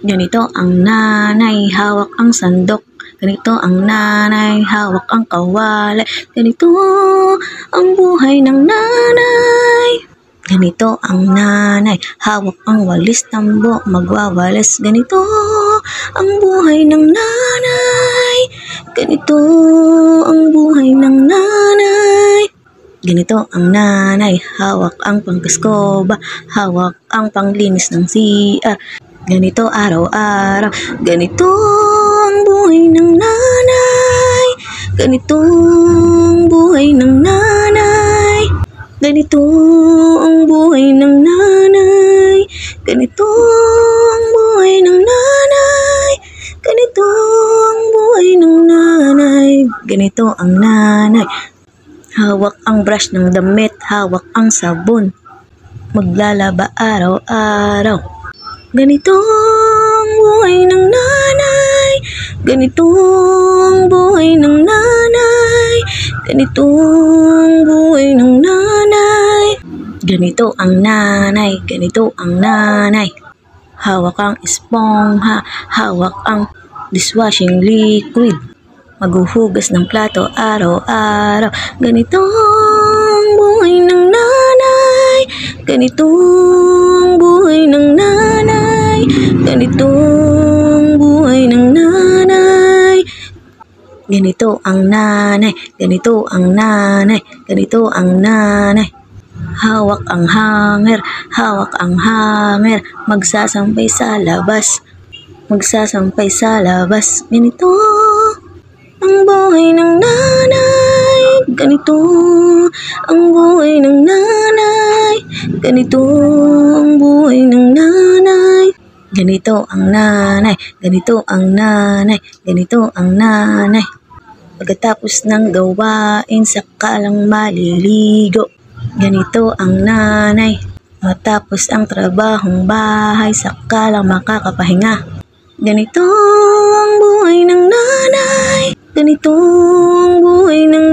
Ganito ang nanay, hawak ang sandok. Ganito ang nanay, hawak ang kawali. Ganito ang buhay ng nanay. Ganito ang nanay, hawak ang walis, tambo, magwawalis. Ganito ang buhay ng nanay. Ganito ang buhay ng nanay. Ganito ang nanay, hawak ang pangkaskoba, hawak ang panglinis ng CR. Ganito araw-araw, ganito ang buhay ng nanay. Ganito ang buhay ng nanay. Ganito ang buhay ng nanay. Ganito ang buhay ng nanay. Ganito ang buhay ng nanay. Ganito ang nanay. Hawak ang brush ng damit, hawak ang sabon. Maglalaba araw-araw. Ganito ang buhay ng nanay. Ganito ang buhay ng nanay. Ganito ang buhay ng nanay. Ganito ang nanay. Ganito ang nanay. Hawak ang espongha, hawak ang dishwashing liquid. Maghuhugas ng plato araw-araw. Ganito ang buhay ng nanay. Ganito ang buhay ng nanay. Ganito ang buhay ng nanay. Ganito ang nanay. Ganito ang nanay. Ganito ang nanay. Hawak ang hanger. Hawak ang hanger. Magsasampay sa labas. Magsasampay sa labas. Ganito ang buhay ng nanay. Ganito ang buhay ng nanay. Ganito ang buhay ng nanay. Ganito ang nanay. Ganito ang nanay. Ganito ang nanay. Pagkatapos ng gawain, saka lang maliligo. Ganito ang nanay. Matapos ang trabahong bahay, saka lang makakapahinga. Ganito ang buhay ng nanay. Ganito ang buhay ng